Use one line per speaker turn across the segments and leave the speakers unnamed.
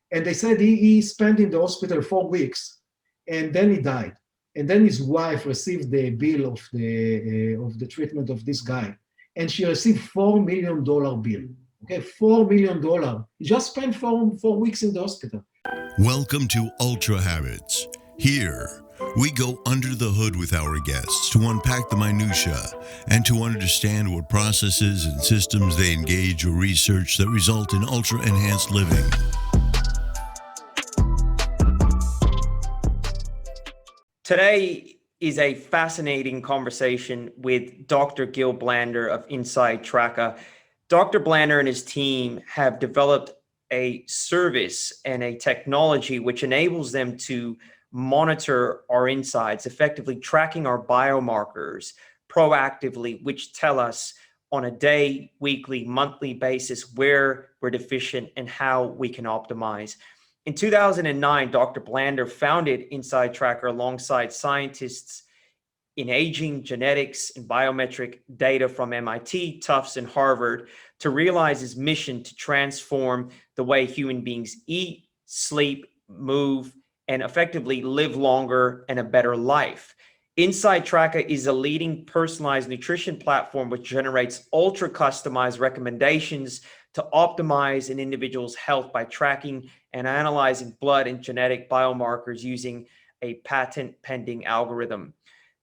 And they said he spent in the hospital 4 weeks, and then he died. And then his wife received the bill of the treatment of this guy, and she received $4 million bill. Okay, $4 million. He just spent 4 weeks in the hospital.
Welcome to Ultra Habits. Here, we go under the hood with our guests to unpack the minutia and to understand what processes and systems they engage or research that result in ultra-enhanced living.
Today is a fascinating conversation with Dr. Gil Blander of InsideTracker. Dr. Blander and his team have developed a service and a technology which enables them to monitor our insides, effectively tracking our biomarkers proactively, which tell us on a day, weekly, monthly basis where we're deficient and how we can optimize. In 2009, Dr. Blander founded InsideTracker alongside scientists in aging, genetics, and biometric data from MIT, Tufts, and Harvard to realize his mission to transform the way human beings eat, sleep, move, and effectively live longer and a better life. InsideTracker is a leading personalized nutrition platform which generates ultra-customized recommendations to optimize an individual's health by tracking and analyzing blood and genetic biomarkers using a patent-pending algorithm.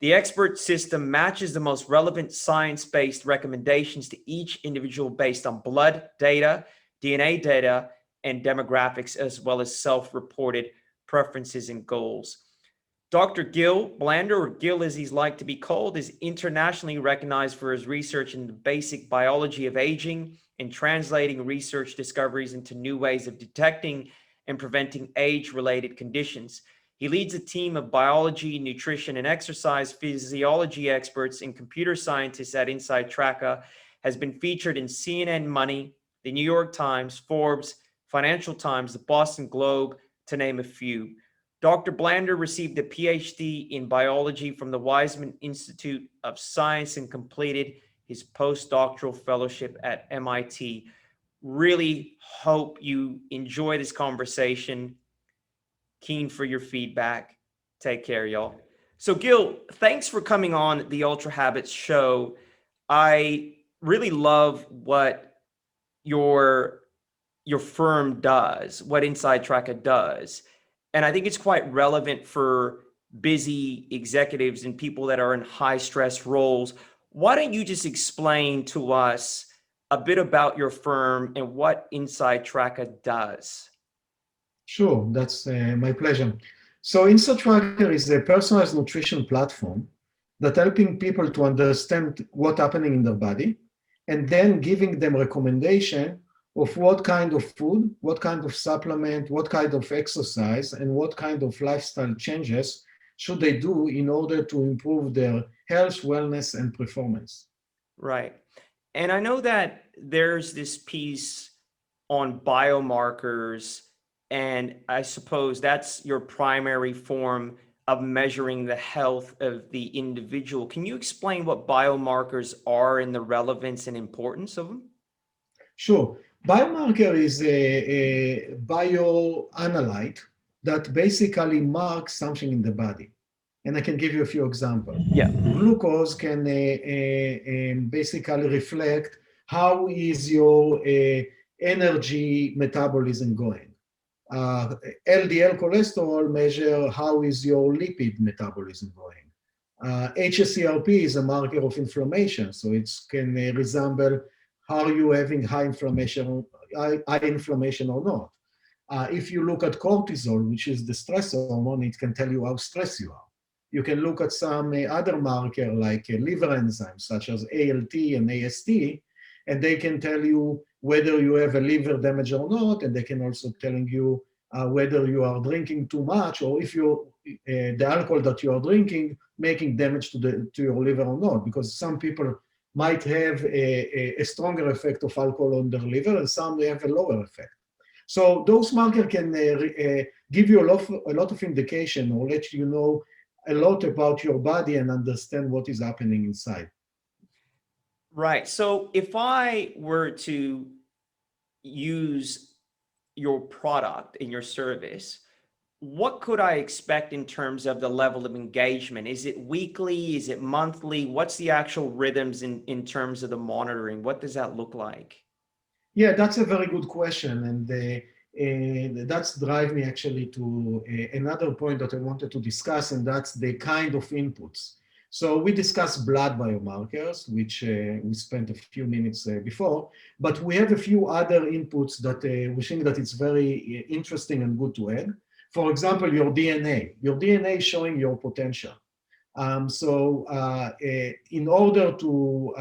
The expert system matches the most relevant science-based recommendations to each individual based on blood data, DNA data, and demographics, as well as self-reported preferences and goals. Dr. Gil Blander, or Gil as he's like to be called, is internationally recognized for his research in the basic biology of aging and translating research discoveries into new ways of detecting and preventing age-related conditions. He leads a team of biology, nutrition, and exercise physiology experts and computer scientists at InsideTracker, has been featured in CNN Money, the New York Times, Forbes, Financial Times, the Boston Globe, to name a few. Dr. Blander received a PhD in biology from the Weizmann Institute of Science and completed his postdoctoral fellowship at MIT. Really hope you enjoy this conversation. Keen for your feedback. Take care, y'all. So Gil, thanks for coming on the Ultra Habits show. I really love what your firm does, what InsideTracker does. And I think it's quite relevant for busy executives and people that are in high stress roles. Why don't you just explain to us a bit about your firm and what InsideTracker does?
Sure, that's my pleasure. So InsideTracker is a personalized nutrition platform that helping people to understand what's happening in their body and then giving them recommendation of what kind of food, what kind of supplement, what kind of exercise, and what kind of lifestyle changes should they do in order to improve their health, wellness, and performance.
Right. And I know that there's this piece on biomarkers, and I suppose that's your primary form of measuring the health of the individual. Can you explain what biomarkers are and the relevance and importance of them?
Sure. Biomarker is a bioanalyte that basically marks something in the body. And I can give you a few examples.
Yeah.
Glucose can basically reflect how is your energy metabolism going. LDL cholesterol measure how is your lipid metabolism going. HSCRP is a marker of inflammation, so it can resemble how you having high inflammation or not. If you look at cortisol, which is the stress hormone, it can tell you how stressed you are. You can look at some other marker like liver enzymes such as ALT and AST, and they can tell you whether you have a liver damage or not, and they can also telling you whether you are drinking too much or if the alcohol that you are drinking making damage to your liver or not, because some people might have a stronger effect of alcohol on their liver and some they have a lower effect. So those markers can give you a lot of indication or let you know a lot about your body and understand what is happening inside.
Right. So if I were to use your product and your service, what could I expect in terms of the level of engagement? Is it weekly? Is it monthly? What's the actual rhythms in terms of the monitoring? What does that look like?
Yeah, that's a very good question. And that's drive me actually to another point that I wanted to discuss, and that's the kind of inputs. So we discussed blood biomarkers, which we spent a few minutes before, but we have a few other inputs that we think that it's very interesting and good to add. For example, your DNA. Your DNA is showing your potential. In order to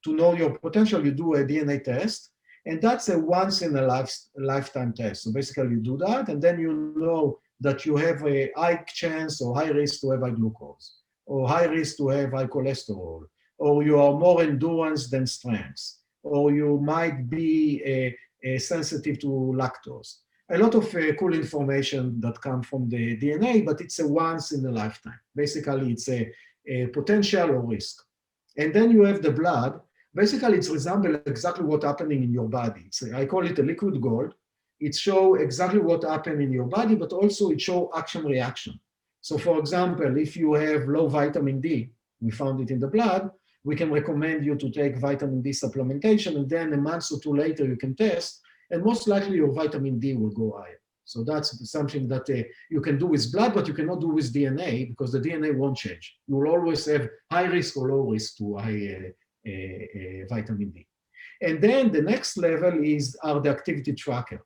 know your potential, you do a DNA test, and that's a once in a lifetime test. So basically you do that, and then you know that you have a high chance or high risk to have high glucose, or high risk to have high cholesterol, or you are more endurance than strength, or you might be sensitive to lactose. A lot of cool information that comes from the DNA, but it's a once in a lifetime. Basically, it's a potential or risk. And then you have the blood. Basically, it's resemble exactly what's happening in your body. I call it a liquid gold. It shows exactly what happened in your body, but also it shows action reaction. So for example, if you have low vitamin D, we found it in the blood, we can recommend you to take vitamin D supplementation, and then a month or two later you can test, and most likely your vitamin D will go higher. So that's something that you can do with blood, but you cannot do with DNA because the DNA won't change. You will always have high risk or low risk to high vitamin D. And then the next level are the activity tracker.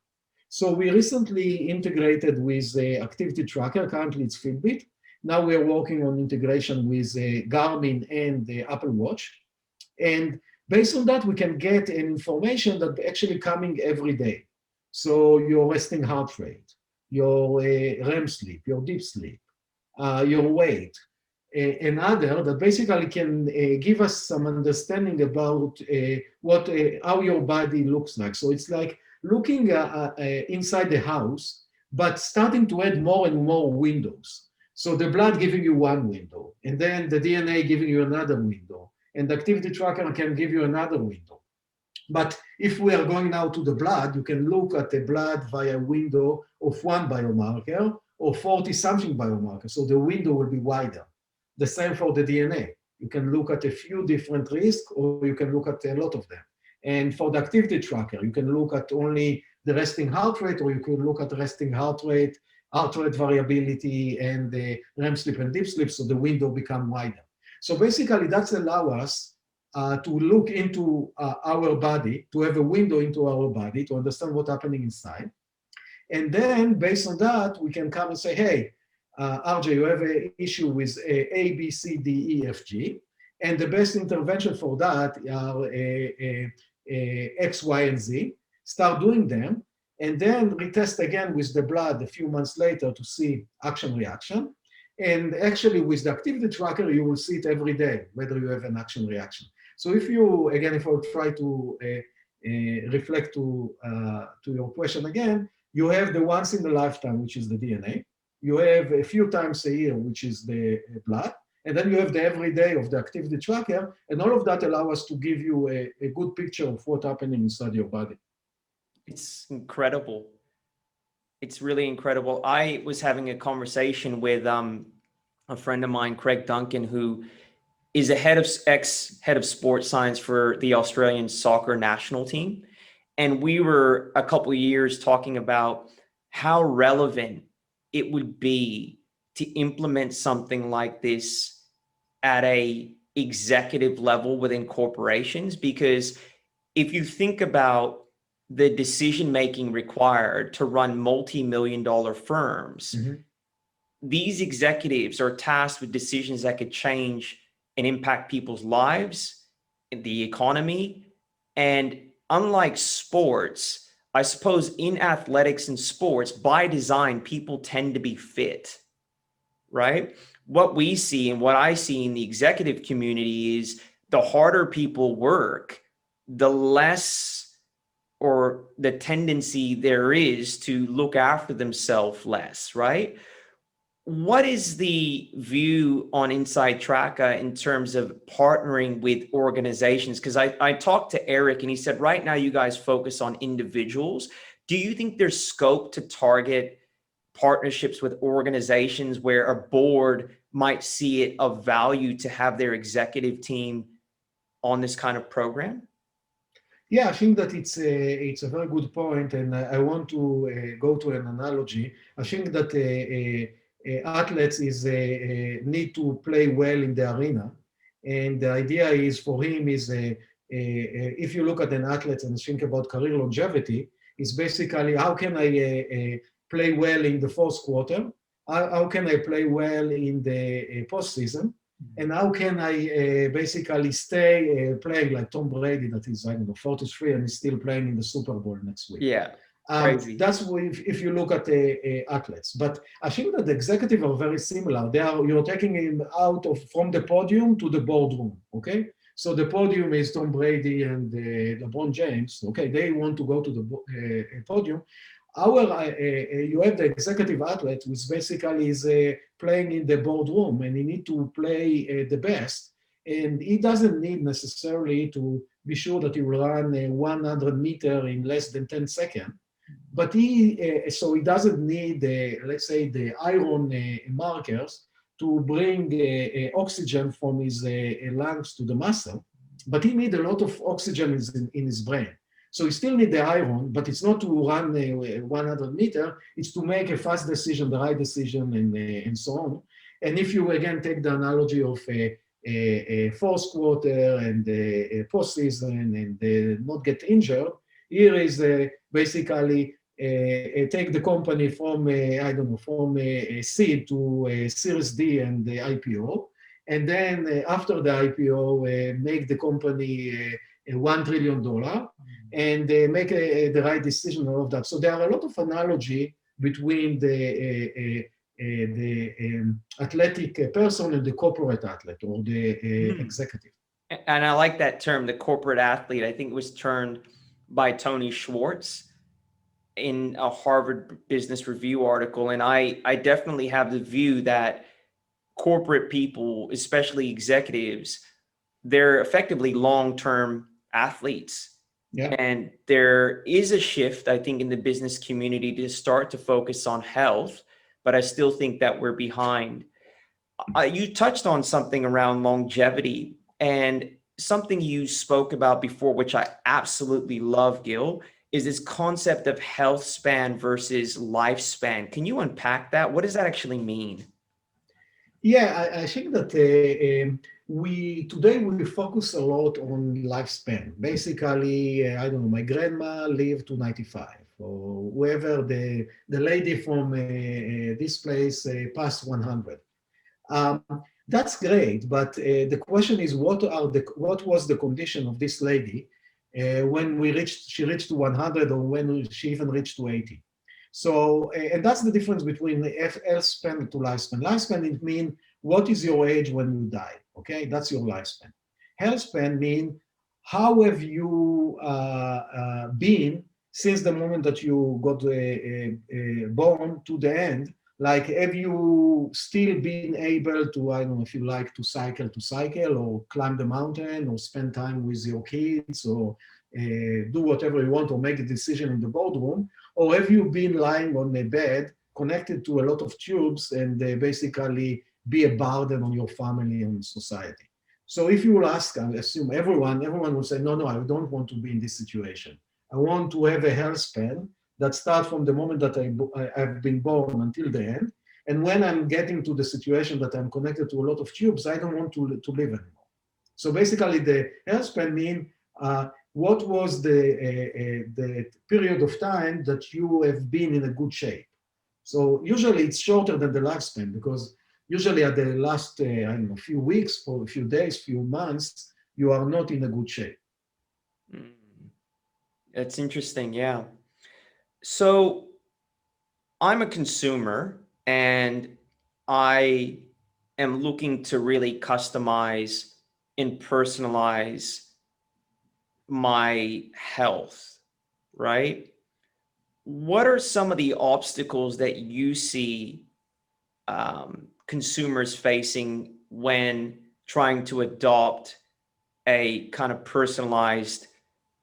So we recently integrated with the activity tracker. Currently it's Fitbit. Now we're working on integration with Garmin and the Apple Watch. And based on that, we can get information that actually coming every day. So your resting heart rate, your REM sleep, your deep sleep, your weight, and other that basically can give us some understanding about how your body looks like. So it's like looking inside the house, but starting to add more and more windows. So the blood giving you one window, and then the DNA giving you another window, and the activity tracker can give you another window. But if we are going now to the blood, you can look at the blood via window of one biomarker or 40-something biomarkers, so the window will be wider. The same for the DNA. You can look at a few different risks, or you can look at a lot of them. And for the activity tracker, you can look at only the resting heart rate, or you can look at resting heart rate variability, and the REM sleep and deep sleep, so the window become wider. So basically, that's allow us to look into our body, to have a window into our body, to understand what's happening inside. And then, based on that, we can come and say, hey, RJ, you have an issue with A, B, C, D, E, F, G, and the best intervention for that are X, Y, and Z. Start doing them, and then retest again with the blood a few months later to see action-reaction. And actually, with the activity tracker, you will see it every day, whether you have an action-reaction. So if you, again, if I try to reflect to your question again, you have the once in a lifetime, which is the DNA. You have a few times a year, which is the blood, and then you have the everyday of the activity tracker, and all of that allow us to give you a good picture of what's happening inside your body.
It's incredible. It's really incredible. I was having a conversation with a friend of mine, Craig Duncan, who is ex-head of sports science for the Australian soccer national team. And we were a couple of years talking about how relevant it would be to implement something like this at a executive level within corporations. Because if you think about the decision-making required to run multi-million-dollar firms, these executives are tasked with decisions that could change and impact people's lives, the economy. And unlike sports, I suppose in athletics and sports, by design, people tend to be fit, right? What we see and what I see in the executive community is the harder people work, the less, or the tendency there is to look after themselves less, right? What is the view on InsideTracker in terms of partnering with organizations? Because I talked to Eric and he said, right now you guys focus on individuals. Do you think there's scope to target partnerships with organizations where a board might see it of value to have their executive team on this kind of program?
Yeah, I think that it's a very good point, and I want to go to an analogy. I think that athletes need to play well in the arena, and the idea is for him is if you look at an athlete and think about career longevity, is basically how can I play well in the fourth quarter? How can I play well in the postseason? And how can I basically stay playing like Tom Brady, that is, I don't know, 43 and is still playing in the Super Bowl next week?
Yeah, crazy.
That's if you look at the athletes. But I think that the executives are very similar. You're taking him out from the podium to the boardroom, okay? So the podium is Tom Brady and LeBron James, okay? They want to go to the podium. You have the executive athlete, which basically is playing in the boardroom, and he need to play the best. And he doesn't need necessarily to be sure that he will run 100 meters in less than 10 seconds. But so he doesn't need, let's say, the iron markers to bring oxygen from his lungs to the muscle. But he needs a lot of oxygen in his brain. So you still need the iron, but it's not to run 100 meters, it's to make a fast decision, the right decision, and so on. And if you, again, take the analogy of a fourth quarter and postseason and not get injured, here is basically take the company from, I don't know, from a seed to a Series D and the IPO. And then after the IPO, make the company $1 trillion and make the right decision, all of that. So there are a lot of analogy between the athletic person and the corporate athlete or the executive.
And I like that term, the corporate athlete. I think it was termed by Tony Schwartz in a Harvard Business Review article. And I definitely have the view that corporate people, especially executives, they're effectively long-term athletes.
Yeah.
And there is a shift, I think, in the business community to start to focus on health, but I still think that we're behind. You touched on something around longevity, and something you spoke about before, which I absolutely love, Gil, is this concept of health span versus lifespan. Can you unpack that? What does that actually mean?
Yeah, I think that today we focus a lot on lifespan. Basically, I don't know, my grandma lived to 95, or whoever the lady from this place passed 100. That's great, but the question is, what was the condition of this lady when she reached to 100, or when she even reached to 80? So, and that's the difference between health span to lifespan. Lifespan, it means what is your age when you die, okay? That's your lifespan. Health span means how have you been since the moment that you got born to the end. Like, have you still been able to, I don't know if you like to cycle or climb the mountain or spend time with your kids or do whatever you want or make a decision in the boardroom? Or have you been lying on a bed connected to a lot of tubes and basically be a burden on your family and society? So if you will ask, I assume everyone will say, no, I don't want to be in this situation. I want to have a health span that starts from the moment that I've been born until the end. And when I'm getting to the situation that I'm connected to a lot of tubes, I don't want to live anymore. So basically the health span means what was the period of time that you have been in a good shape. So usually it's shorter than the lifespan, because usually at the last, I don't know, few weeks or a few days, few months, you are not in a good shape.
That's interesting, yeah. So I'm a consumer and I am looking to really customize and personalize my health, right? What are some of the obstacles that you see consumers facing when trying to adopt a kind of personalized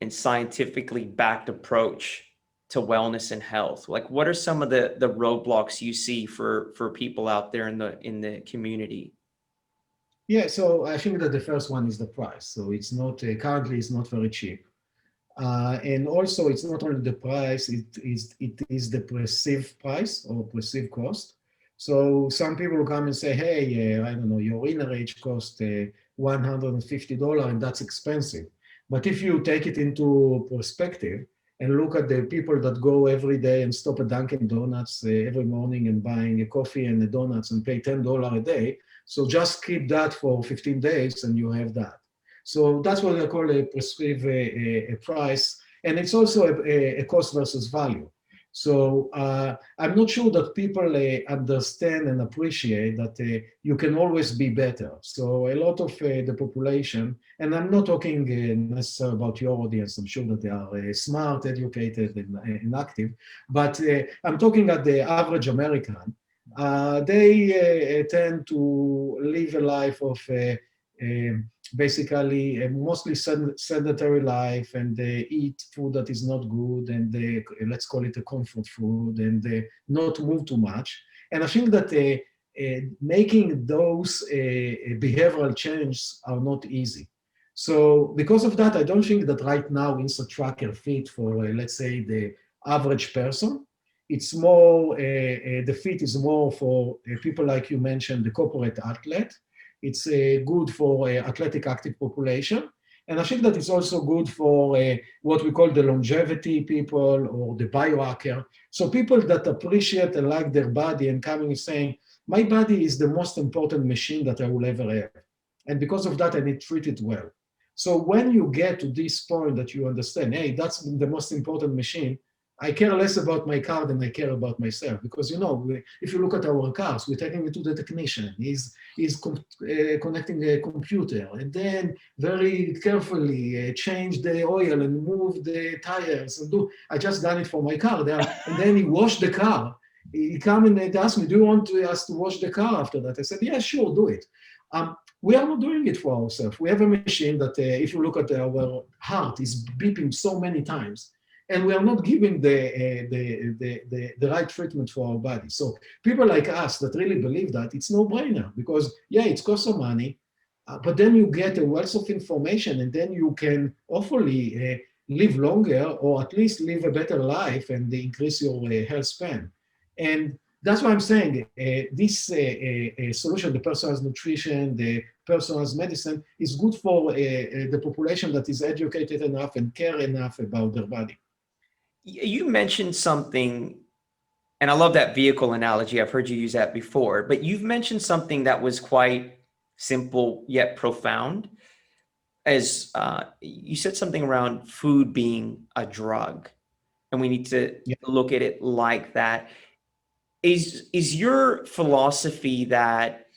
and scientifically backed approach to wellness and health? Like, what are some of the roadblocks you see for people out there in the community?
Yeah, so I think that the first one is the price. So it's not currently it's not very cheap, and also it's not only the price; it is the perceived price or perceived cost. So some people come and say, "Hey, I don't know, your inner age cost $150, and that's expensive." But if you take it into perspective and look at the people that go every day and stop at Dunkin' Donuts every morning and buying a coffee and the donuts and pay $10 a day, so just keep that for 15 days and you have that. So that's what I call a perceived a price. And it's also a cost versus value. So I'm not sure that people understand and appreciate that you can always be better. So a lot of the population, and I'm not talking necessarily about your audience, I'm sure that they are smart, educated, and active, but I'm talking at the average American. They tend to live a life of basically a mostly sedentary life, and they eat food that is not good, and they, let's call it a comfort food, and they not move too much. And I think that making those behavioral changes are not easy. So because of that, I don't think that right now InsideTracker fit for, let's say, the average person. It's more, the fit is more for people like you mentioned, the corporate athlete. It's good for athletic active population. And I think that it's also good for what we call the longevity people or the biohacker. So people that appreciate and like their body and coming and saying, my body is the most important machine that I will ever have. And because of that, I need to treat it well. So when you get to this point that you understand, hey, that's the most important machine, I care less about my car than I care about myself. Because, you know, if you look at our cars, we're taking it to the technician. He's connecting a computer, and then very carefully change the oil and move the tires. And I just done it for my car there. And then he washed the car. He come and asked me, do you want us to wash the car after that? I said, yeah, sure, do it. We are not doing it for ourselves. We have a machine that, if you look at our heart, is beeping so many times. And we are not giving the right treatment for our body. So people like us that really believe that, it's no-brainer because, yeah, it costs some money, but then you get a wealth of information, and then you can hopefully live longer, or at least live a better life and increase your health span. And that's why I'm saying this solution, the personalized nutrition, the personalized medicine, is good for the population that is educated enough and care enough about their body.
You mentioned something, and I love that vehicle analogy. I've heard you use that before, but you've mentioned something that was quite simple yet profound. As you said something around food being a drug, and we need to look at it like that. Is your philosophy that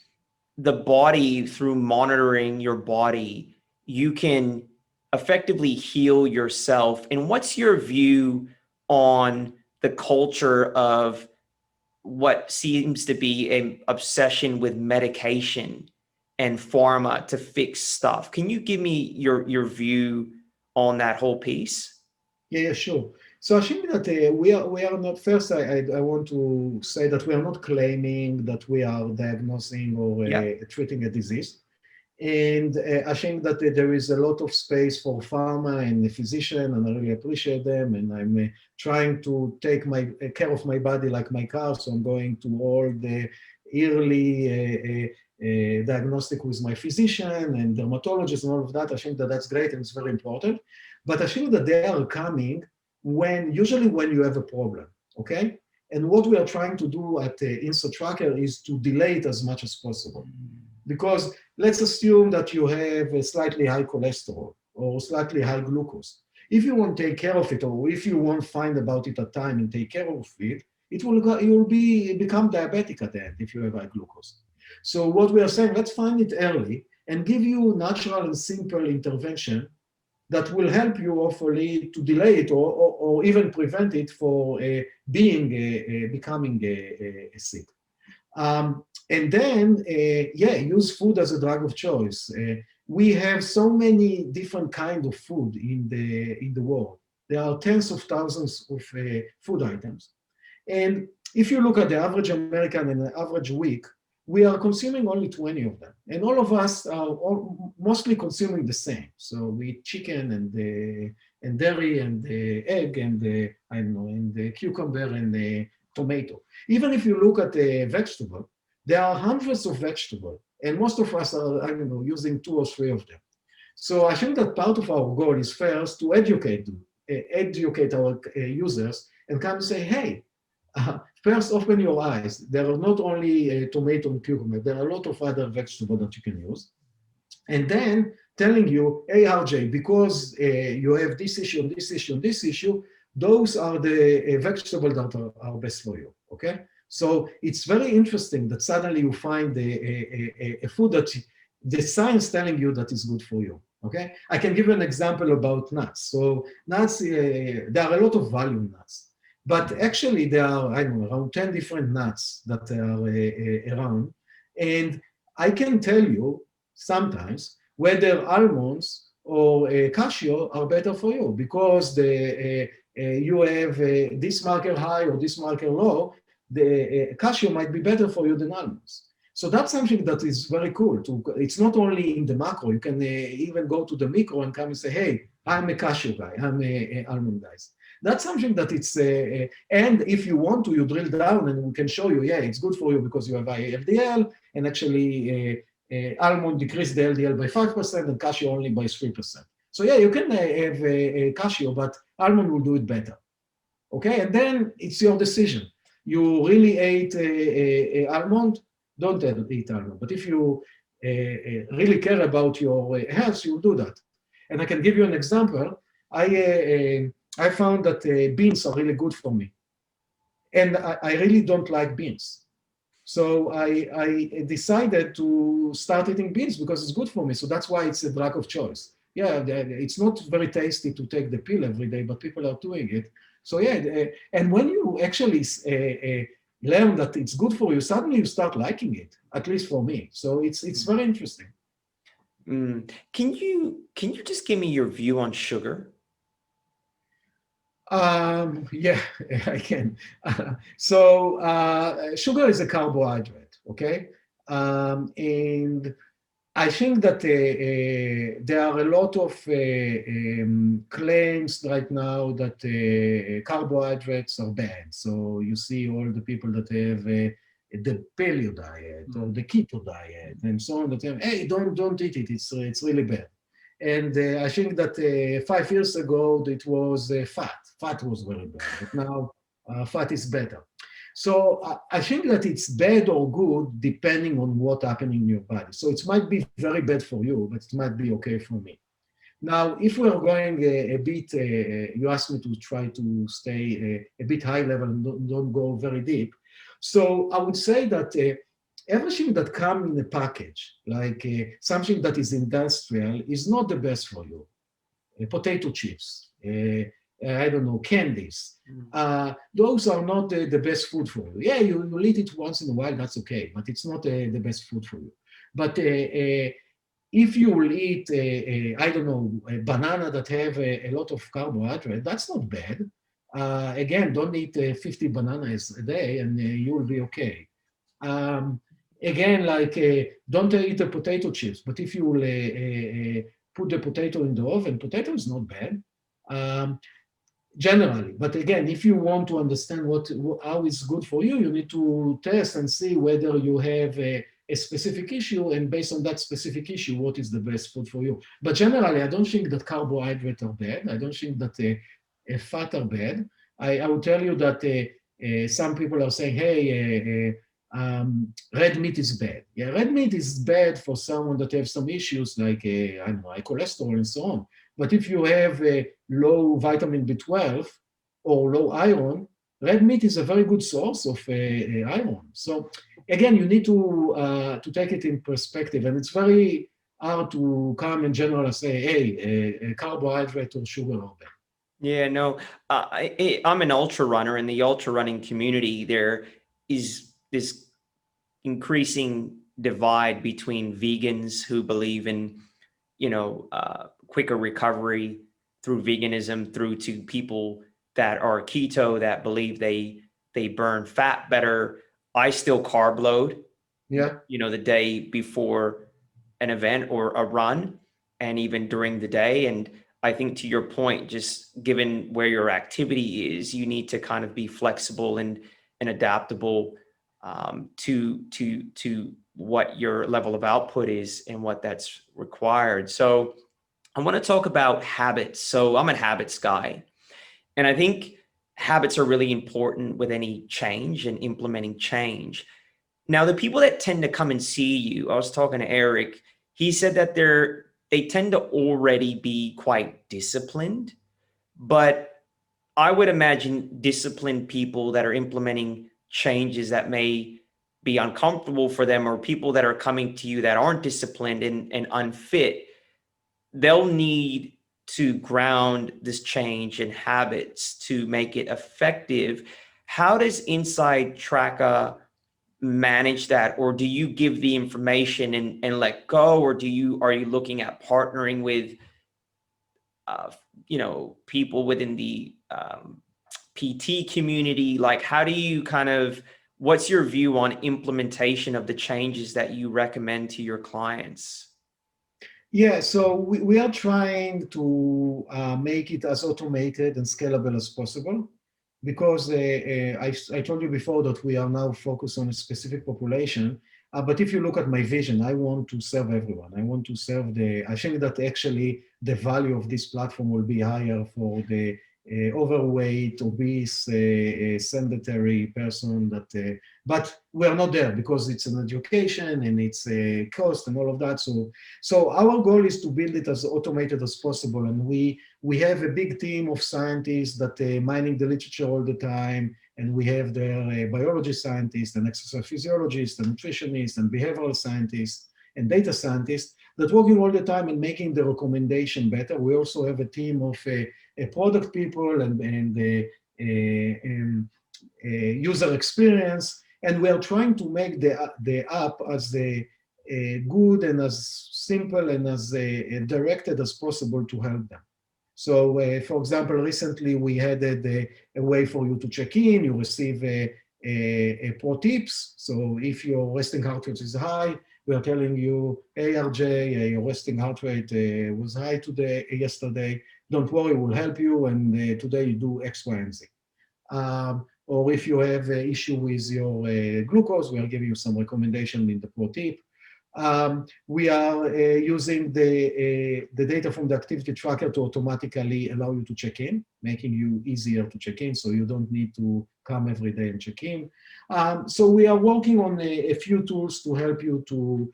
the body, through monitoring your body, you can effectively heal yourself? And what's your view on the culture of what seems to be an obsession with medication and pharma to fix stuff? Can you give me your view on that whole piece?
Yeah, sure. So I think that we are not, first I want to say that we are not claiming that we are diagnosing or treating a disease. And I think that there is a lot of space for pharma and the physician, and I really appreciate them. And I'm trying to take care of my body like my car. So I'm going to all the yearly diagnostic with my physician and dermatologist and all of that. I think that that's great and it's very important. But I think that they are coming usually when you have a problem, okay? And what we are trying to do at InsideTracker is to delay it as much as possible. Because let's assume that you have a slightly high cholesterol or slightly high glucose. If you want to take care of it, or if you won't find about it at time and take care of it, you will become diabetic at the end if you have high glucose. So what we are saying, let's find it early and give you natural and simple intervention that will help you hopefully to delay it or even prevent it for becoming sick. And then, use food as a drug of choice. We have so many different kinds of food in the world. There are tens of thousands of food items. And if you look at the average American and the average week, we are consuming only 20 of them. And all of us are mostly consuming the same. So we eat chicken and dairy and egg and I don't know, and the cucumber and the tomato. Even if you look at the vegetable, there are hundreds of vegetables, and most of us are, I don't know, using 2 or 3 of them. So I think that part of our goal is first to educate our users and come and say, hey, first open your eyes. There are not only tomato and cucumber, there are a lot of other vegetables that you can use. And then telling you, hey, RJ, because you have this issue and this issue and this issue, those are the vegetables that are best for you, okay? So it's very interesting that suddenly you find a food that the science telling you that is good for you, okay? I can give you an example about nuts. So nuts, there are a lot of value in nuts, but actually there are, I don't know, around 10 different nuts that are around. And I can tell you sometimes whether almonds or cashew are better for you because you have this marker high or this marker low, the cashew might be better for you than almonds. So that's something that is very cool. It's not only in the macro, you can even go to the micro and come and say, hey, I'm a cashew guy, I'm a almond guy. That's something that it's, and if you want to, you drill down and we can show you, yeah, it's good for you because you have high LDL, and actually almond decrease the LDL by 5% and cashew only by 3%. So yeah, you can have a cashew, but almond will do it better. Okay, and then it's your decision. You really ate almond, don't eat almond. But if you really care about your health, you'll do that. And I can give you an example. I found that beans are really good for me. And I really don't like beans. So I decided to start eating beans because it's good for me. So that's why it's a drug of choice. Yeah, it's not very tasty to take the pill every day, but people are doing it. So yeah, and when you actually learn that it's good for you, suddenly you start liking it, at least for me. So it's very interesting.
Can you just give me your view on sugar?
Yeah, I can. So sugar is a carbohydrate, okay? And I think that there are a lot of claims right now that carbohydrates are bad. So you see all the people that have the paleo diet or the keto diet and so on that have, hey, don't eat it. It's really bad. And I think that 5 years ago it was fat. Fat was very bad, but now fat is better. So I think that it's bad or good depending on what's happening in your body. So it might be very bad for you, but it might be okay for me. Now, if we're going a bit, you asked me to try to stay a bit high level and don't go very deep. So I would say that everything that comes in a package, like something that is industrial, is not the best for you. Potato chips, I don't know, candies. Those are not the best food for you. Yeah, you'll eat it once in a while, that's okay, but it's not the best food for you. But if you will eat, I don't know, a banana that have a lot of carbohydrate, that's not bad. Again, don't eat 50 bananas a day and you will be okay. Again, like, don't eat the potato chips, but if you will put the potato in the oven, potato is not bad. Generally, but again, if you want to understand how it's good for you, you need to test and see whether you have a specific issue, and based on that specific issue, what is the best food for you. But generally, I don't think that carbohydrates are bad. I don't think that fat are bad. I will tell you that some people are saying, hey, red meat is bad. Yeah, red meat is bad for someone that have some issues like, I don't know, high cholesterol and so on. But if you have a low vitamin B12 or low iron, red meat is a very good source of iron. So again, you need to take it in perspective, and it's very hard to come in general and say, hey, carbohydrate or sugar are bad.
Yeah, no, I'm an ultra runner. In the ultra running community, there is this increasing divide between vegans who believe in, quicker recovery through veganism, through to people that are keto, that believe they burn fat better. I still carb load, the day before an event or a run, and even during the day. And I think, to your point, just given where your activity is, you need to kind of be flexible and adaptable to what your level of output is and what that's required. So I want to talk about habits. So I'm a habits guy, and I think habits are really important with any change and implementing change. Now, the people that tend to come and see you, I was talking to Eric, he said that they tend to already be quite disciplined, but I would imagine disciplined people that are implementing changes that may be uncomfortable for them, or people that are coming to you that aren't disciplined and unfit, they'll need to ground this change in habits to make it effective. How does InsideTracker manage that? Or do you give the information and let go? Or are you looking at partnering with people within the PT community? Like, how do you what's your view on implementation of the changes that you recommend to your clients?
Yeah, so we are trying to make it as automated and scalable as possible, because I told you before that we are now focused on a specific population. But if you look at my vision, I want to serve everyone. I want to serve I think that actually the value of this platform will be higher for the overweight, obese, sedentary person but we are not there because it's an education and it's a cost and all of that. So our goal is to build it as automated as possible. And we have a big team of scientists that mining the literature all the time. And we have their biology scientists and exercise physiologists and nutritionists and behavioral scientists and data scientists that working all the time and making the recommendation better. We also have a team of product people and user experience. And we are trying to make the app as good and as simple and as directed as possible to help them. So, for example, recently we added a way for you to check in. You receive a pro tips. So if your resting heart rate is high, we are telling you, hey, RJ, your resting heart rate was high yesterday. Don't worry, we'll help you. And today you do X, Y, and Z. Or if you have an issue with your glucose, we'll give you some recommendation in the pro tip. We are using the data from the activity tracker to automatically allow you to check in, making you easier to check in, so you don't need to come every day and check in. So we are working on a few tools to help you to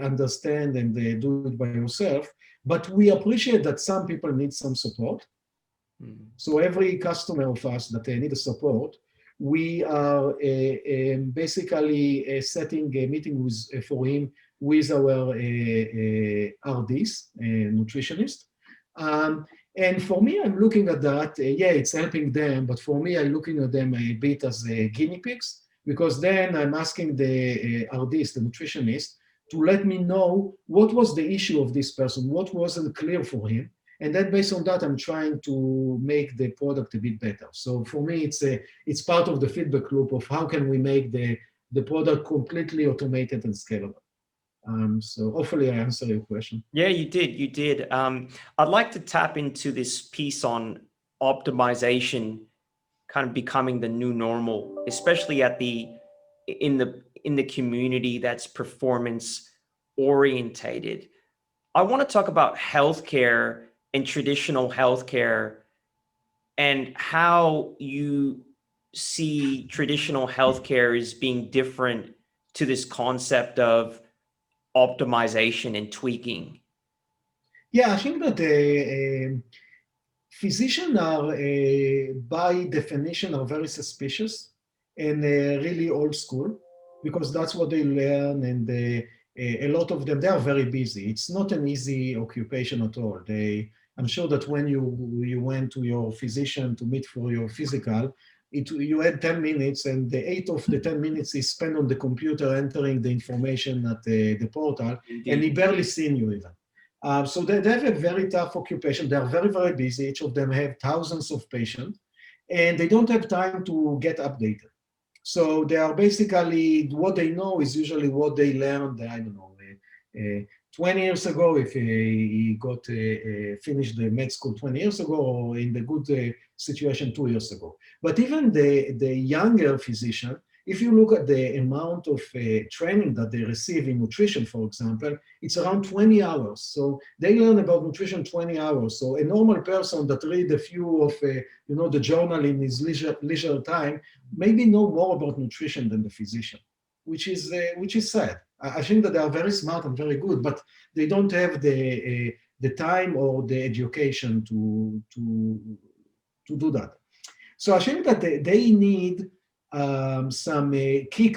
understand and do it by yourself, but we appreciate that some people need some support. So every customer of us that need a support, we are basically setting a meeting for him with our RDs, nutritionist. And for me, I'm looking at that, it's helping them, but for me, I'm looking at them a bit as guinea pigs, because then I'm asking the RDs, the nutritionist, to let me know what was the issue of this person, what wasn't clear for him. And then based on that, I'm trying to make the product a bit better. So for me, it's part of the feedback loop of how can we make the product completely automated and scalable. So hopefully I answered your question. Yeah,
you did. I'd like to tap into this piece on optimization kind of becoming the new normal, especially in the community that's performance orientated. I want to talk about healthcare and traditional healthcare and how you see traditional healthcare as being different to this concept of optimization and tweaking.
Yeah, I think that physicians are, by definition, are very suspicious and really old school, because that's what they learn, and a lot of them, they are very busy. It's not an easy occupation at all. I'm sure that when you went to your physician to meet for your physical, you had 10 minutes, and the 8 of the 10 minutes is spent on the computer entering the information at the portal. Indeed. And he barely seen you even. So they have a very tough occupation. They are very, very busy. Each of them have thousands of patients, and they don't have time to get updated. So they are basically, what they know is usually what they learned, I don't know, 20 years ago, if he got finished the med school 20 years ago, or in the good situation 2 years ago. But even the younger physician, if you look at the amount of training that they receive in nutrition, for example, it's around 20 hours. So they learn about nutrition 20 hours. So a normal person that read a few of the journal in his leisure time maybe know more about nutrition than the physician, which is sad. I think that they are very smart and very good, but they don't have the time or the education to do that. So I think that they need some kick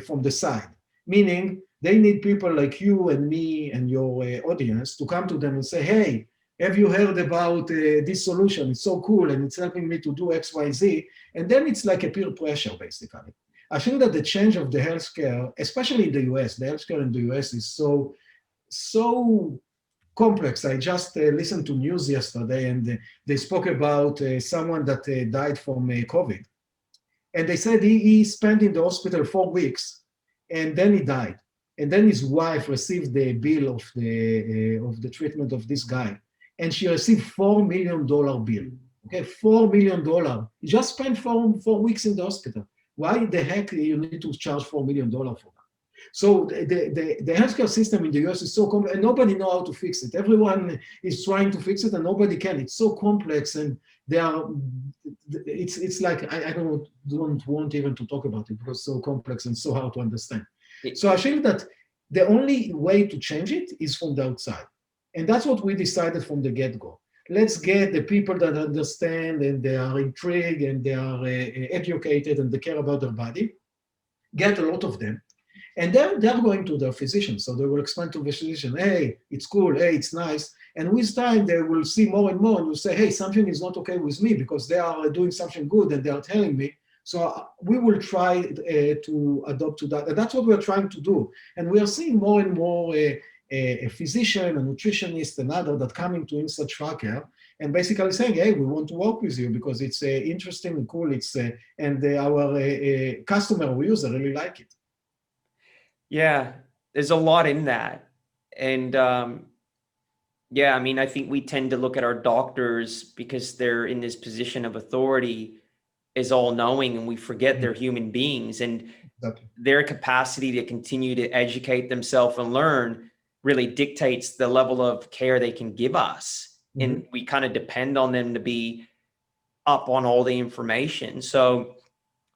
from the side, meaning they need people like you and me and your audience to come to them and say, hey, have you heard about this solution? It's so cool and it's helping me to do X, Y, Z. And then it's like a peer pressure, basically. I think that the change of the healthcare, especially in the US, the healthcare in the US is so complex. I just listened to news yesterday and they spoke about someone that died from COVID. And they said he spent in the hospital 4 weeks and then he died. And then his wife received the bill of the treatment of this guy. And she received $4 million bill. Okay, $4 million. He just spent 4 weeks in the hospital. Why the heck you need to charge $4 million for that? So the healthcare system in the US is so complex, and nobody knows how to fix it. Everyone is trying to fix it, and nobody can. It's so complex, and it's like I don't want even to talk about it because it's so complex and so hard to understand. So I think that the only way to change it is from the outside, and that's what we decided from the get-go. Let's get the people that understand and they are intrigued and they are educated and they care about their body, get a lot of them. And then they're going to their physician. So they will explain to the physician, hey, it's cool, hey, it's nice. And with time, they will see more and more and will say, hey, something is not okay with me because they are doing something good and they are telling me. So we will try to adopt to that. And that's what we're trying to do. And we are seeing more and more a physician, a nutritionist, and other that come into InsideTracker and basically saying, hey, we want to work with you because it's interesting and cool. And our customer or user really like it.
Yeah, there's a lot in that. And yeah, I mean, I think we tend to look at our doctors because they're in this position of authority as all knowing, and we forget they're human beings, and their capacity to continue to educate themselves and learn really dictates the level of care they can give us. And we kind of depend on them to be up on all the information. So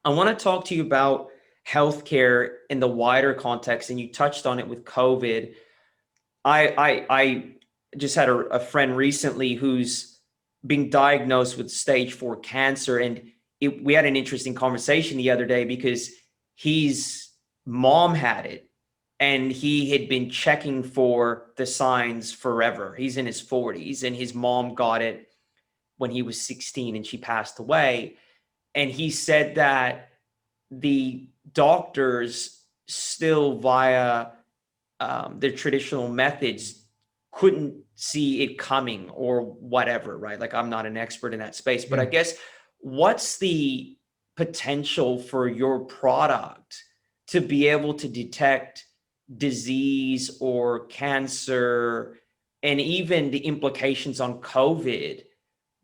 I want to talk to you about healthcare in the wider context, and you touched on it with COVID. I just had a friend recently who's being diagnosed with stage 4 cancer, and we had an interesting conversation the other day because his mom had it and he had been checking for the signs forever. He's in his 40s and his mom got it when he was 16 and she passed away. And he said that the doctors still via their traditional methods couldn't see it coming or whatever, right? Like, I'm not an expert in that space, but I guess what's the potential for your product to be able to detect disease or cancer and even the implications on COVID?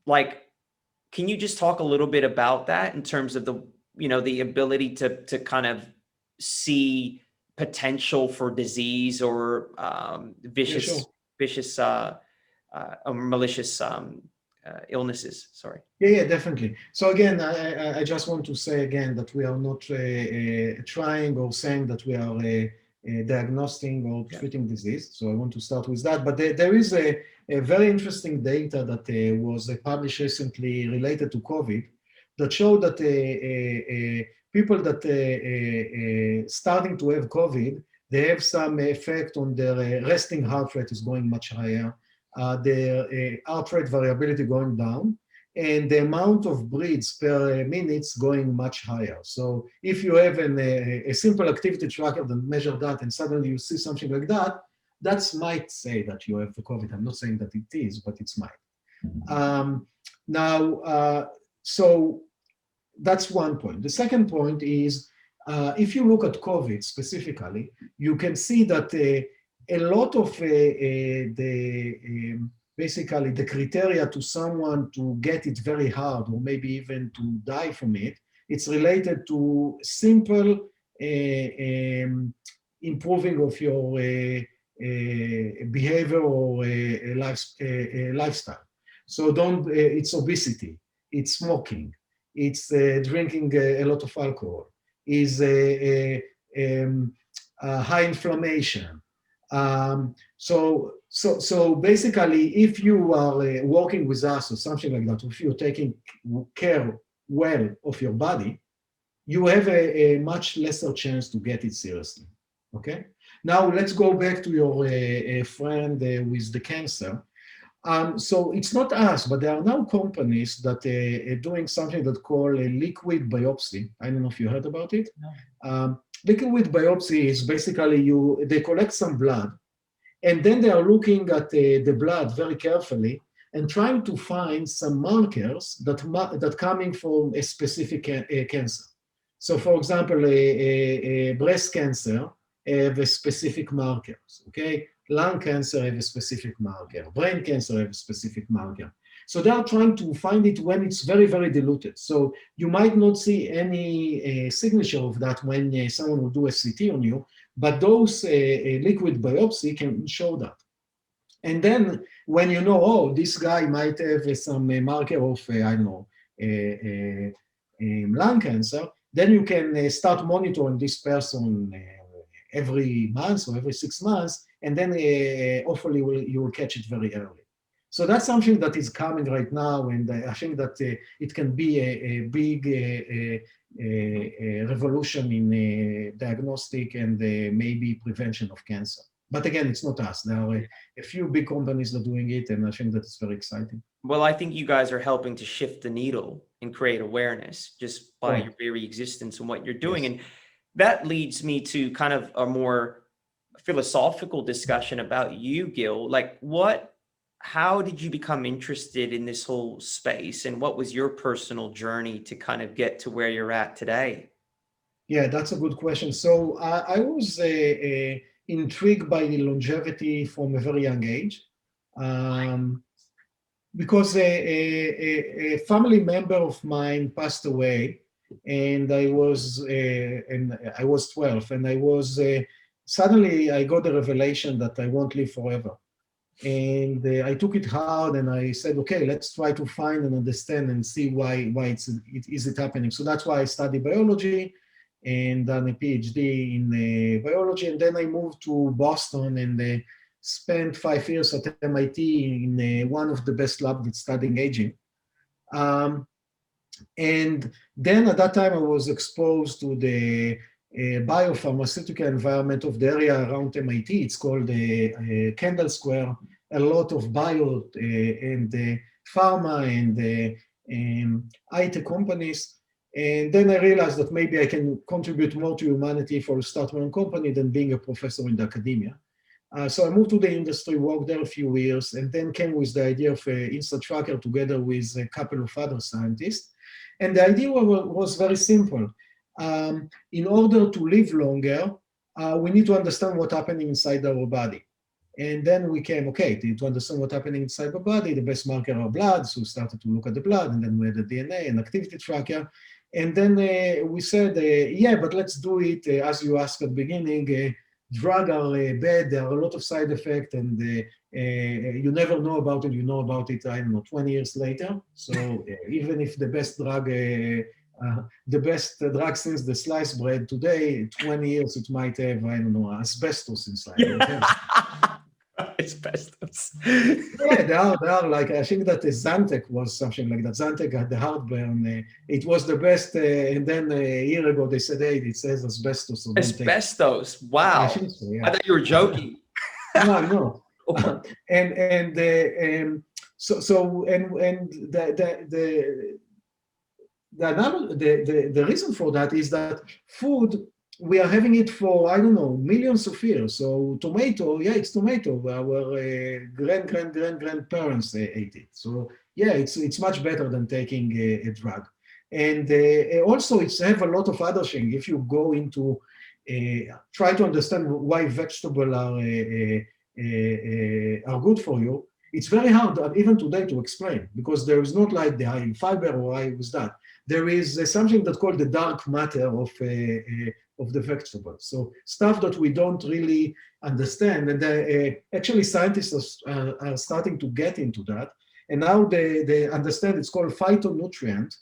Like, can you just talk a little bit about that in terms of the ability to kind of see potential for disease or vicious or malicious illnesses? Sorry.
Yeah, definitely. So again, I just want to say again that we are not trying or saying that we are diagnosing or treating disease. So I want to start with that. But there is a very interesting data that was published recently related to COVID that showed that people that starting to have COVID, they have some effect on their resting heart rate is going much higher, their heart rate variability going down, and the amount of breaths per minute going much higher. So if you have a simple activity tracker that measure that and suddenly you see something like that, that might say that you have the COVID. I'm not saying that it is, but it's might. So that's one point. The second point is, if you look at COVID specifically, you can see that a lot of basically the criteria to someone to get it very hard or maybe even to die from it, it's related to simple improving of your behavior or lifestyle. So it's obesity, it's smoking, it's drinking a lot of alcohol, is high inflammation. So basically, if you are working with us or something like that, if you're taking care well of your body, you have a much lesser chance to get it seriously. Okay. Now let's go back to your friend with the cancer. So it's not us, but there are now companies that are doing something that called a liquid biopsy. I don't know if you heard about it. No. Liquid biopsy is basically they collect some blood, and then they are looking at the blood very carefully and trying to find some markers that coming from a specific cancer. So, for example, a breast cancer have a specific markers. Okay. Lung cancer have a specific marker, brain cancer have a specific marker. So they are trying to find it when it's very, very diluted. So you might not see any signature of that when someone will do a CT on you, but those liquid biopsy can show that. And then when you know, oh, this guy might have some marker of, I don't know, lung cancer, then you can start monitoring this person every month or every 6 months, and then hopefully you will catch it very early. So that's something that is coming right now, and I think that it can be a big revolution in diagnostic and maybe prevention of cancer. But again, it's not us. There are a few big companies that are doing it, and I think that it's very exciting.
Well, I think you guys are helping to shift the needle and create awareness just by your very existence and what you're doing. Yes. And that leads me to kind of a more philosophical discussion about you, Gil. Like, how did you become interested in this whole space, and what was your personal journey to kind of get to where you're at today?
Yeah, that's a good question. So I was intrigued by the longevity from a very young age, because a family member of mine passed away, and I was 12, and suddenly I got the revelation that I won't live forever. And I took it hard, and I said, okay, let's try to find and understand and see why is it happening. So that's why I studied biology and done a PhD in biology. And then I moved to Boston and spent 5 years at MIT in one of the best labs that's studying aging. And then at that time, I was exposed to the biopharmaceutical environment of the area around MIT. It's called Kendall Square. A lot of bio and pharma and IT companies. And then I realized that maybe I can contribute more to humanity for start my own company than being a professor in the academia. So I moved to the industry, worked there a few years, and then came with the idea of InsideTracker together with a couple of other scientists. And the idea was very simple. In order to live longer, we need to understand what's happening inside our body. And then we came, okay, to understand what's happening inside the body, the best marker are blood. So we started to look at the blood, and then we had the DNA and activity tracker. And then we said, yeah, but let's do it, as you asked at the beginning, drugs are bad, there are a lot of side effects, and you never know about it, you know about it, I don't know, 20 years later. So even if the best drug since the sliced bread today, 20 years it might have, I don't know, asbestos inside.
Asbestos.
Yeah, they are like, I think that the Zantac was something like that. Zantac had the heartburn. It was the best, and then a year ago they said, hey, it says asbestos. So
asbestos, wow.
I think so, yeah.
I thought you were joking.
No. And the reason for that is that food we are having it for, I don't know, millions of years. So tomato, yeah, it's tomato. Our grandparents ate it. So yeah, it's much better than taking a drug. And also it's have a lot of other things. If you go into, try to understand why vegetables are good for you, it's very hard even today to explain, because there is not like the high in fiber or high with that. There is something that's called the dark matter of the vegetables. So stuff that we don't really understand. And actually scientists are starting to get into that. And now they understand it's called phytonutrient.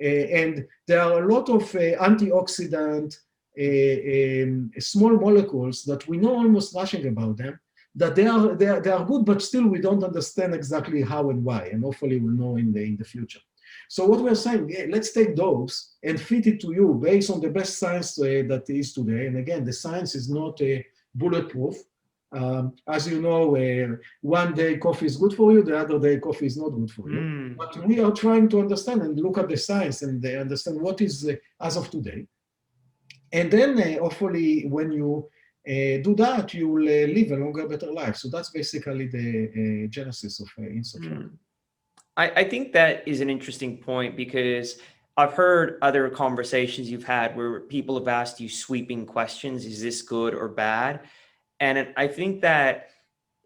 And there are a lot of antioxidant small molecules that we know almost nothing about them, that they are good, but still we don't understand exactly how and why. And hopefully we'll know in the future. So what we're saying, yeah, let's take those and fit it to you based on the best science that is today. And again, the science is not bulletproof. As you know, one day coffee is good for you, the other day coffee is not good for you. But we are trying to understand and look at the science and understand what is as of today. And then hopefully when you do that, you will live a longer, better life. So that's basically the genesis of InsideTracker.
I think that is an interesting point, because I've heard other conversations you've had where people have asked you sweeping questions. Is this good or bad? And I think that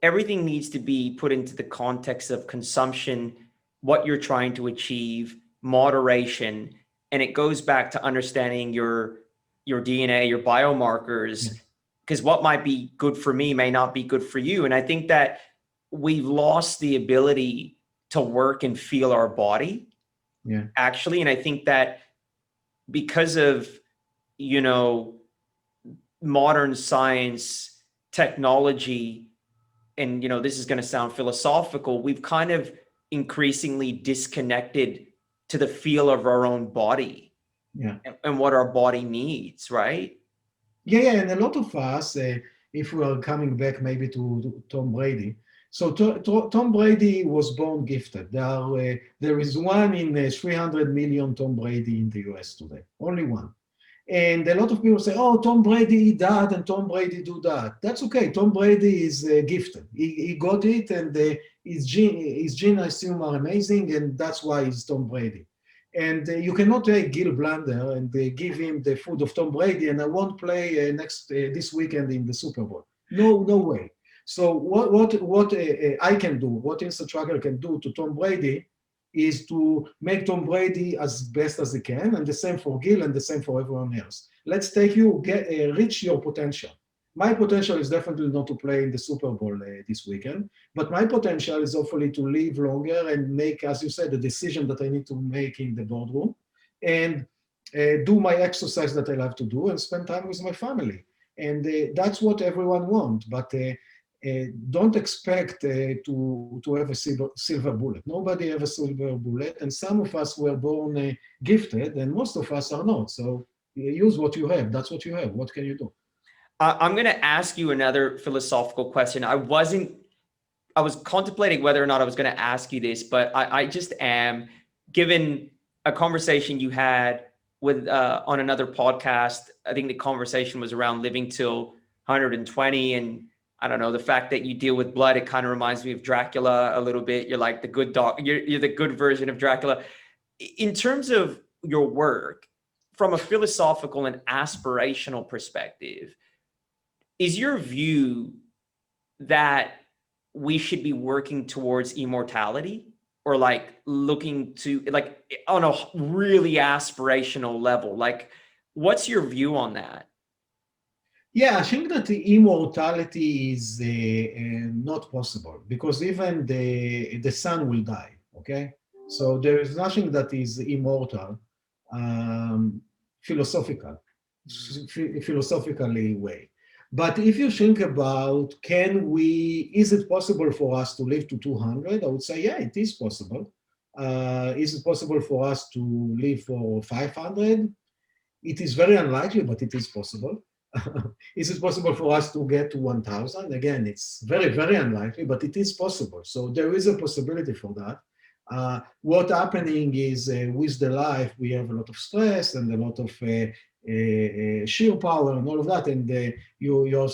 everything needs to be put into the context of consumption, what you're trying to achieve, moderation. And it goes back to understanding your DNA, your biomarkers, because what might be good for me may not be good for you. And I think that we've lost the ability to work and feel our body, actually. And I think that because of, modern science, technology, and, this is going to sound philosophical, we've kind of increasingly disconnected to the feel of our own body and what our body needs, right?
Yeah, and a lot of us, if we are coming back maybe to Tom Brady, so Tom Brady was born gifted. There is one in 300 million Tom Brady in the US today, only one. And a lot of people say, oh, Tom Brady did that and Tom Brady do that. That's okay. Tom Brady is gifted. He got it, and his gene, I assume, are amazing, and that's why he's Tom Brady. And you cannot take Gil Blander and give him the food of Tom Brady, and I won't play this weekend in the Super Bowl. No way. So what I can do, what InsideTracker can do to Tom Brady, is to make Tom Brady as best as he can, and the same for Gil and the same for everyone else. Let's take you, reach your potential. My potential is definitely not to play in the Super Bowl this weekend, but my potential is hopefully to live longer and make, as you said, the decision that I need to make in the boardroom, and do my exercise that I love to do and spend time with my family. And that's what everyone wants, but don't expect to have a silver bullet. Nobody has a silver bullet, and some of us were born gifted, and most of us are not. So use what you have. That's what you have. What can you do?
I'm going to ask you another philosophical question. I was contemplating whether or not I was going to ask you this, but I just am, given a conversation you had with on another podcast. I think the conversation was around living till 120, and I don't know, the fact that you deal with blood, it kind of reminds me of Dracula a little bit. You're like the good dog. You're the good version of Dracula. In terms of your work, from a philosophical and aspirational perspective, is your view that we should be working towards immortality, or like looking to, like, on a really aspirational level? Like, what's your view on that?
Yeah, I think that the immortality is not possible, because even the sun will die, okay? So there is nothing that is immortal, philosophically way. But if you think about, is it possible for us to live to 200? I would say, yeah, it is possible. Is it possible for us to live for 500? It is very unlikely, but it is possible. Is it possible for us to get to 1,000? Again, it's very, very unlikely, but it is possible. So there is a possibility for that. What's happening is with the life, we have a lot of stress and a lot of shear power and all of that, and you're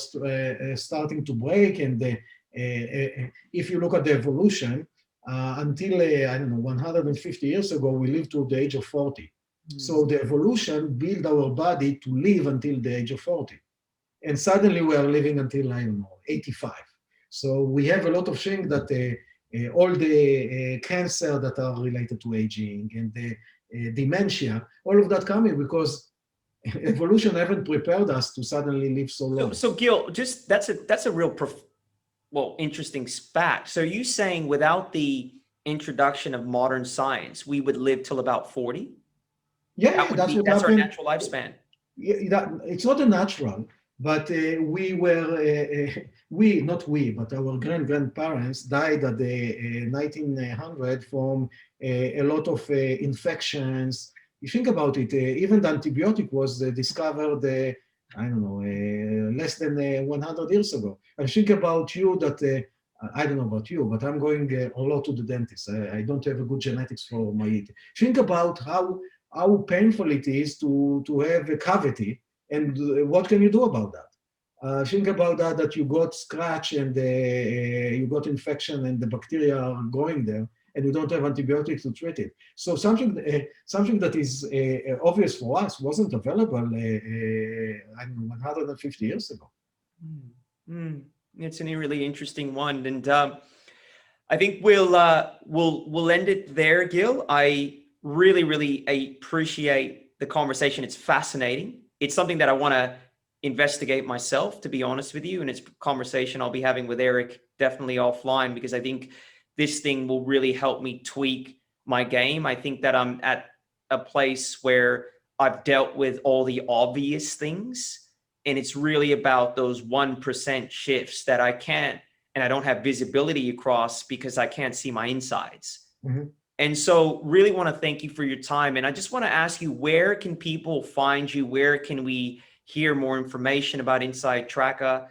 starting to break. And if you look at the evolution, until, I don't know, 150 years ago, we lived to the age of 40. So the evolution built our body to live until the age of 40. And suddenly we are living until, I don't know, 85. So we have a lot of things that all the cancer that are related to aging and the dementia, all of that coming because evolution haven't prepared us to suddenly live so long.
So Gil, just that's a real interesting fact. So are you saying without the introduction of modern science, we would live till about 40?
Yeah,
that's our natural lifespan.
Yeah, it's not a natural, but but our grandparents died at the 1900 from a lot of infections. You think about it, even the antibiotic was discovered, I don't know, less than 100 years ago. I think about you that, I don't know about you, but I'm going a lot to the dentist. I don't have a good genetics for my eating. Think about how painful it is to have a cavity, and what can you do about that? Think about that you got scratch and you got infection and the bacteria are growing there, and you don't have antibiotics to treat it. So something that is obvious for us wasn't available, I don't know, 150 years ago.
It's a really interesting one, and I think we'll end it there, Gil. I really appreciate the conversation. It's fascinating. It's something that I want to investigate myself, to be honest with you. And it's a conversation I'll be having with Eric definitely offline, because I think this thing will really help me tweak my game. I think that I'm at a place where I've dealt with all the obvious things, and it's really about those 1% shifts that I can't, and I don't have visibility across because I can't see my insides.
Mm-hmm.
And so really want to thank you for your time. And I just want to ask you, where can people find you? Where can we hear more information about InsideTracker?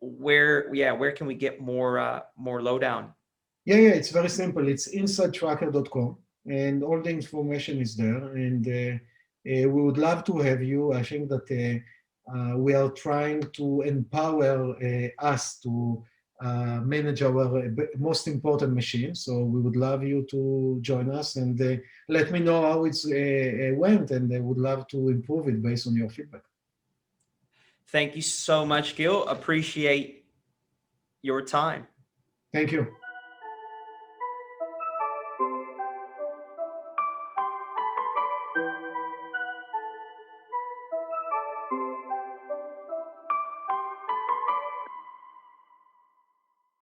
Where can we get more lowdown?
Yeah, it's very simple. It's InsideTracker.com, and all the information is there. And we would love to have you. I think that we are trying to empower us to manage our most important machine. So we would love you to join us and let me know how it's went, and I would love to improve it based on your feedback.
Thank you so much, Gil. Appreciate your time.
Thank you.